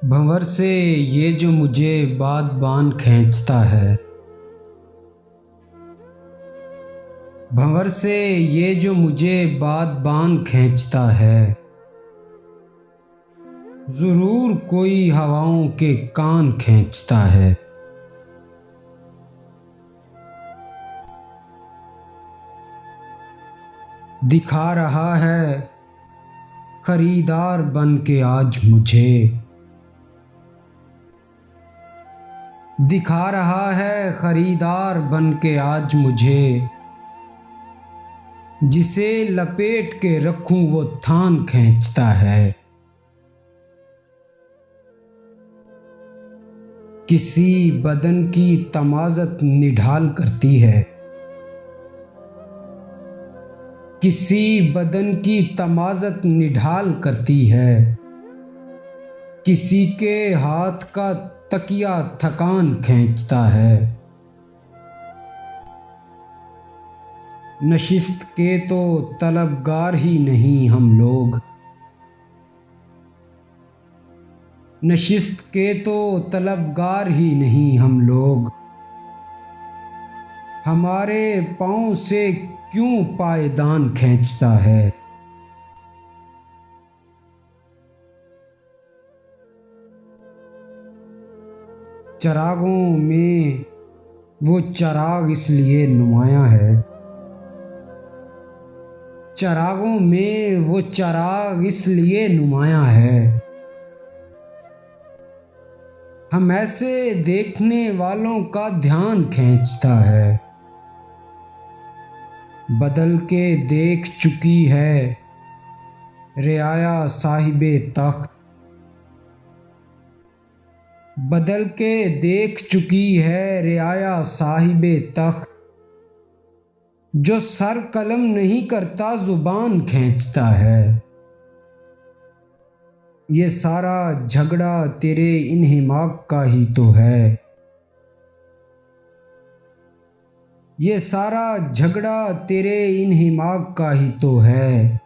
भंवर से ये जो मुझे बान खींचता है, भंवर से ये जो मुझे बान खींचता है, जरूर कोई हवाओं के कान खींचता है। दिखा रहा है खरीदार बन के आज मुझे, दिखा रहा है खरीदार बन के आज मुझे, जिसे लपेट के रखूं वो थान खींचता है। किसी बदन की तमाज़त निढाल करती है, किसी बदन की तमाज़त निढाल करती है, किसी के हाथ का तकिया थकान खींचता है। नशिस्त के तो तलबगार ही नहीं हम लोग, नशिस्त के तो तलबगार ही नहीं हम लोग, हमारे पाँव से क्यों पायदान खींचता है। चरागों में वो चराग इसलिए नुमायां है, चरागों में वो चराग इसलिए नुमायां है, हम ऐसे देखने वालों का ध्यान खींचता है। बदल के देख चुकी है रियाया साहिबे तख्त, बदल के देख चुकी है रियाया साहिबे तख्त, जो सर कलम नहीं करता जुबान खींचता है। ये सारा झगड़ा तेरे इन्हिमाक का ही तो है, ये सारा झगड़ा तेरे इन्हिमाक का ही तो है,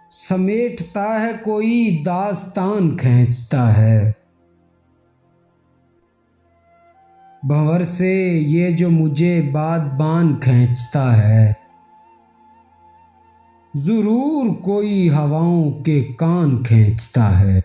समेटता है कोई दास्तान खींचता है। भंवर से ये जो मुझे बान खींचता है, जरूर कोई हवाओं के कान खींचता है।